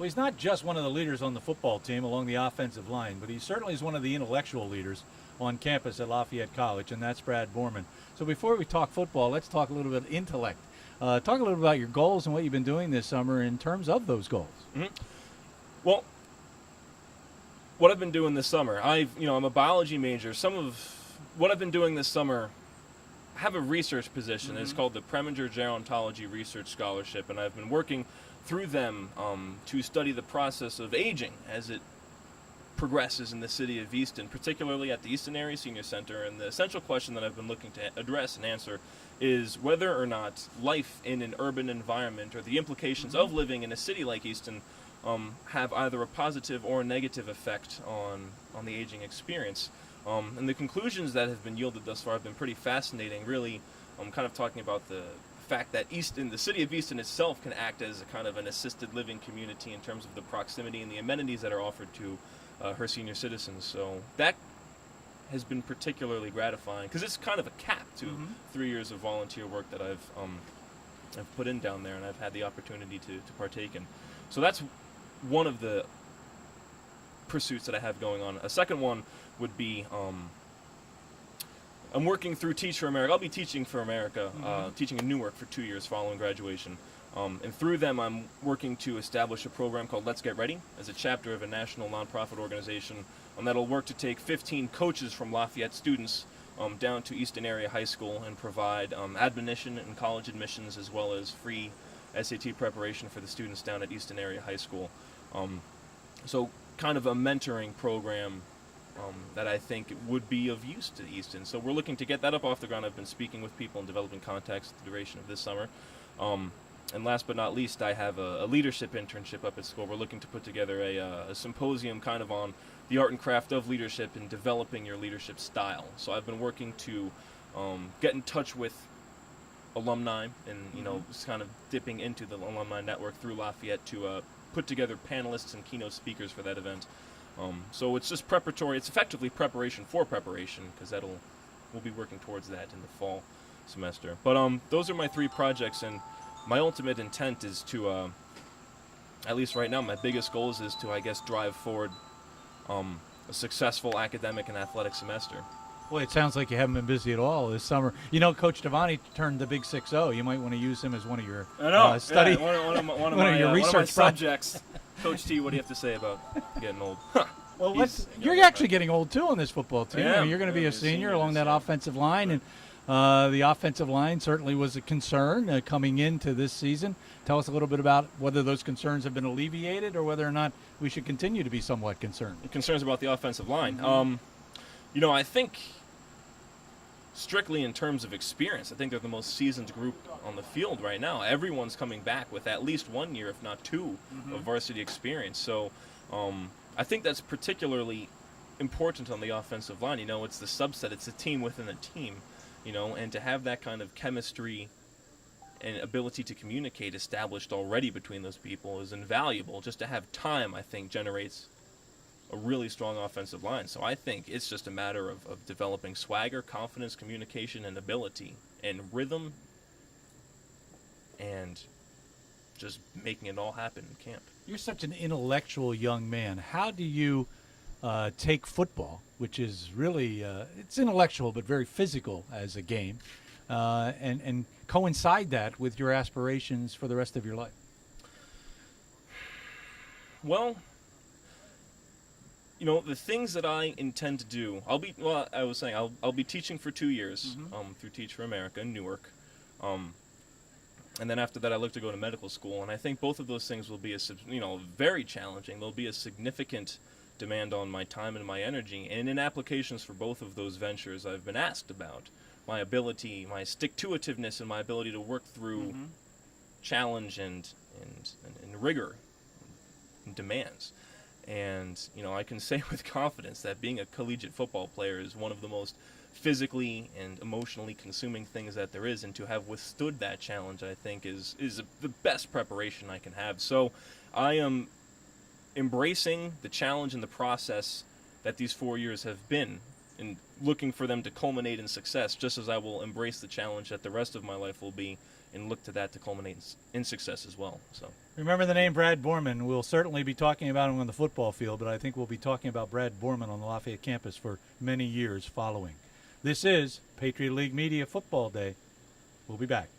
he's not just one of the leaders on the football team along the offensive line, but he certainly is one of the intellectual leaders on campus at Lafayette College, and that's Brad Bormann. So before we talk football, let's talk a little bit intellect. Talk a little bit about your goals and what you've been doing this summer in terms of those goals. Mm-hmm. Well, what I've been doing this summer, I'm a biology major. Some of what I've been doing this summer, I have a research position. Mm-hmm. It's called the Preminger Gerontology Research Scholarship, and I've been working through them to study the process of aging as it progresses in the city of Easton, particularly at the Easton Area Senior Center. And the essential question that I've been looking to address and answer is whether or not life in an urban environment or the implications of living in a city like Easton have either a positive or a negative effect on the aging experience. And the conclusions that have been yielded thus far have been pretty fascinating. Really, kind of talking about the fact that Easton, the city of Easton itself, can act as a kind of an assisted living community in terms of the proximity and the amenities that are offered to her senior citizens. So that has been particularly gratifying because it's kind of a cap to 3 years of volunteer work that I've put in down there, and I've had the opportunity to partake in. So that's one of the pursuits that I have going on. A second one would be I'm working through Teach for America. I'll be teaching for America, teaching in Newark for 2 years following graduation. And through them, I'm working to establish a program called Let's Get Ready as a chapter of a national nonprofit organization that'll work to take 15 coaches from Lafayette students down to Easton Area High School and provide admonition and college admissions as well as free SAT preparation for the students down at Easton Area High School. So kind of a mentoring program that I think would be of use to Easton. So we're looking to get that up off the ground. I've been speaking with people and developing contacts the duration of this summer. And last but not least, I have a leadership internship up at school. We're looking to put together a symposium kind of on the art and craft of leadership and developing your leadership style. So I've been working to get in touch with alumni and, just kind of dipping into the alumni network through Lafayette to put together panelists and keynote speakers for that event. So it's just preparatory. It's effectively preparation for preparation because we'll be working towards that in the fall semester. But those are my three projects, and my ultimate intent is to, at least right now, my biggest goals is to, I guess, drive forward a successful academic and athletic semester. Boy, it sounds like you haven't been busy at all this summer. Coach Devani turned the big 6-0. You might want to use him as one of your study, one of your research subjects. Coach T, what do you have to say about getting old? Well, you're actually getting old too on this football team. You're going to be a senior along that offensive line, and the offensive line certainly was a concern coming into this season. Tell us a little bit about whether those concerns have been alleviated or whether or not we should continue to be somewhat concerned. Concerns about the offensive line. I think strictly in terms of experience, I think they're the most seasoned group on the field right now. Everyone's coming back with at least 1 year, if not two, of varsity experience. So I think that's particularly important on the offensive line. It's the subset. It's a team within a team, and to have that kind of chemistry and ability to communicate established already between those people is invaluable. Just to have time, I think, generates a really strong offensive line. So I think it's just a matter of developing swagger, confidence, communication, and ability, and rhythm, and just making it all happen in camp. You're such an intellectual young man. How do you take football, which is really, it's intellectual but very physical as a game, and coincide that with your aspirations for the rest of your life? Well, the things that I intend to do, I'll be teaching for 2 years through Teach for America in Newark. And then after that, I look to go to medical school. And I think both of those things will be, very challenging. There'll be a significant demand on my time and my energy. And in applications for both of those ventures, I've been asked about my ability, my stick-to-itiveness, and my ability to work through challenge and rigor and demands. And, I can say with confidence that being a collegiate football player is one of the most physically and emotionally consuming things that there is, and to have withstood that challenge, I think, is the best preparation I can have. So I am embracing the challenge and the process that these 4 years have been and looking for them to culminate in success, just as I will embrace the challenge that the rest of my life will be and look to that to culminate in success as well. So remember the name Brad Bormann. We'll certainly be talking about him on the football field, but I think we'll be talking about Brad Bormann on the Lafayette campus for many years following. This is Patriot League Media Football Day. We'll be back.